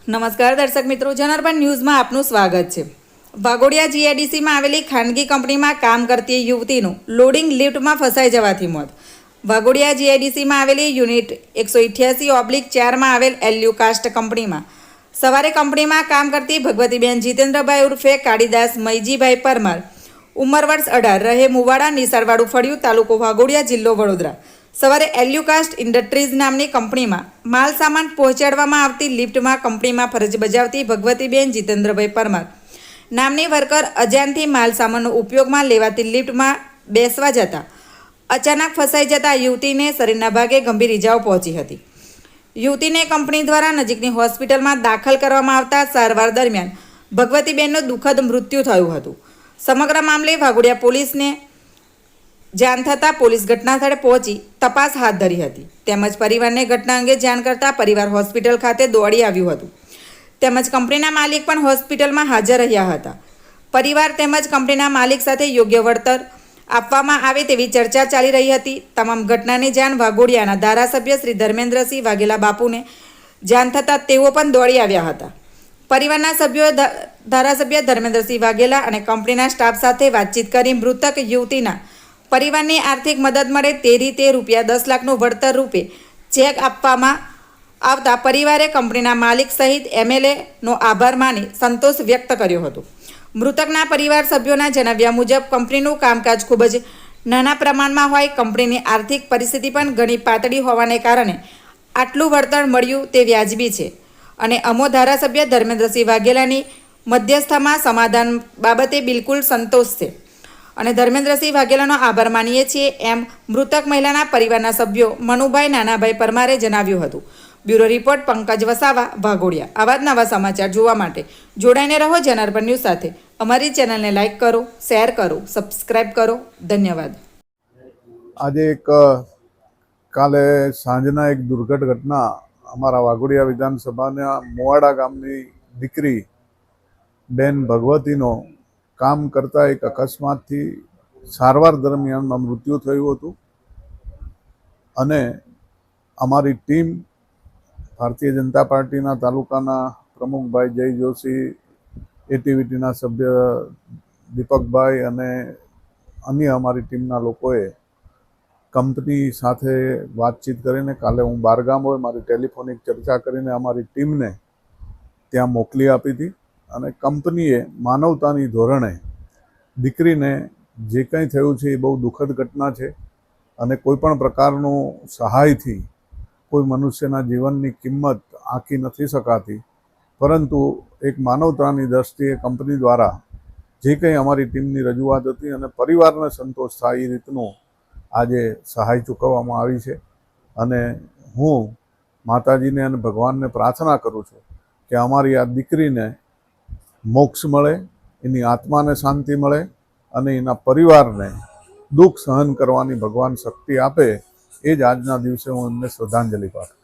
નમસ્કાર દર્શક મિત્રો, જનાર્બન ન્યૂઝમાં આપનું સ્વાગત છે। વાઘોડિયા જીઆઈડીસીમાં આવેલી ખાનગી કંપનીમાં કામ કરતી યુવતીનું લોડિંગ લિફ્ટમાં ફસાઈ જવાથી મોત। વાઘોડિયા જીઆઈડીસીમાં આવેલી યુનિટ 188/4માં આવેલ એલ્યુ કાસ્ટ કંપનીમાં સવારે કંપનીમાં કામ કરતી ભગવતીબેન જીતેન્દ્રભાઈ ઉર્ફે કાળીદાસ મૈજીભાઈ પરમાર, ઉંમર વર્ષ 18, રહે મુવાડા, નિસારવાડું ફળિયું, તાલુકો વાઘોડિયા, જિલ્લો વડોદરા, સવારે એલ્યુકાસ્ટ ઇન્ડસ્ટ્રીઝ નામની કંપનીમાં માલ સામાન પહોંચાડવામાં આવતી લિફ્ટમાં કંપનીમાં ફરજ બજાવતી ભગવતીબેન જીતેન્દ્રભાઈ પરમાર નામની વર્કર અજાણથી માલ સામાનનો ઉપયોગમાં લેવાતી લિફ્ટમાં બેસવા જતાં અચાનક ફસાઈ જતા યુવતીને શરીરના ભાગે ગંભીર ઇજાઓ પહોંચી હતી। યુવતીને કંપની દ્વારા નજીકની હોસ્પિટલમાં દાખલ કરવામાં આવતા સારવાર દરમિયાન ભગવતીબેનનું દુઃખદ મૃત્યુ થયું હતું। સમગ્ર મામલે વાઘોડિયા પોલીસને જાણ થતાં પોલીસ ઘટનાસ્થળે પહોંચી તપાસ હાથ ધરી હતી। તેમજ પરિવારને ઘટના અંગે જાણ કરતા પરિવાર હોસ્પિટલ ખાતે દોડી આવ્યું હતું। તેમજ કંપનીના માલિક પણ હોસ્પિટલમાં હાજર રહ્યા હતા। પરિવાર તેમજ કંપનીના માલિક સાથે યોગ્ય વળતર આપવામાં આવે તેવી ચર્ચા ચાલી રહી હતી। તમામ ઘટનાની જાણ વાઘોડિયાના ધારાસભ્ય શ્રી ધર્મેન્દ્રસિંહ વાઘેલા બાપુને જાણ થતાં તેઓ પણ દોડી આવ્યા હતા। પરિવારના સભ્યોએ ધારાસભ્ય ધર્મેન્દ્રસિંહ વાઘેલા અને કંપનીના સ્ટાફ સાથે વાતચીત કરી મૃતક યુવતીના પરિવારની આર્થિક મદદ મળે તે રીતે ₹10 લાખનું વળતર રૂપે ચેક આપવામાં આવતા પરિવારે કંપનીના માલિક સહિત MLAનો આભાર માની સંતોષ વ્યક્ત કર્યો હતો। મૃતકના પરિવાર સભ્યોના જણાવ્યા મુજબ કંપનીનું કામકાજ ખૂબ જ નાના પ્રમાણમાં હોય, કંપનીની આર્થિક પરિસ્થિતિ પણ ઘણી પાતળી હોવાને કારણે આટલું વળતર મળ્યું તે વ્યાજબી છે અને અમો ધારાસભ્ય ધર્મેન્દ્રસિંહ વાઘેલાની મધ્યસ્થમાં સમાધાન બાબતે બિલકુલ સંતોષ છે અને ધર્મેન્દ્રસિંહ વાઘેલાનો આભાર માનીએ છીએ, એમ મૃતક મહિલાના પરિવારના સભ્યો મનુભાઈ નાનાભાઈ પરમારે જણાવ્યું હતું। Bureau report Pankaj Vasava, Waghodia. આવા જ નવા સમાચાર જોવા માટે જોડાઈને રહો જનાર્બન ન્યૂઝ સાથે। અમારી ચેનલને લાઇક કરો, શેર કરો, સબસ્ક્રાઇબ કરો। ધન્યવાદ। આજે કાલે સાંજના એક દુર્ઘટ ઘટના અમારા વાઘોડિયા વિધાનસભાના મુવાડા ગામની દીકરી બેન ભગવતીનો કામ કરતા એક અકસ્માતથી સારવાર દરમિયાનમાં મૃત્યુ થયું હતું અને અમારી ટીમ ભારતીય જનતા પાર્ટીના તાલુકાના પ્રમુખભાઈ જય જોશી, એટીવીટીના સભ્ય દીપકભાઈ અને અન્ય અમારી ટીમના લોકોએ કંપની સાથે વાતચીત કરીને કાલે હું બહારગામ હોય મારી ટેલિફોનિક ચર્ચા કરીને અમારી ટીમને ત્યાં મોકલી આપી હતી અને કંપનીએ માનવતાની ધોરણે દીકરીને જે કંઈ થયું છે એ બહુ દુઃખદ ઘટના છે અને કોઈપણ પ્રકારનું સહાયથી કોઈ મનુષ્યના જીવનની કિંમત આંકી નથી શકાતી, પરંતુ એક માનવતાની દ્રષ્ટિએ કંપની દ્વારા જે કંઈ અમારી ટીમની રજૂઆત હતી અને પરિવારને સંતોષ થાય એ રીતનું આજે સહાય ચૂકવવામાં આવી છે અને હું માતાજીને અને ભગવાનને પ્રાર્થના કરું છું કે અમારી આ દીકરીને મોક્ષ મળે, એની આત્માને શાંતિ મળે અને એના પરિવારને દુઃખ સહન કરવાની ભગવાન શક્તિ આપે। એ જ આજના દિવસે હું એમને શ્રદ્ધાંજલિ પાઠવું।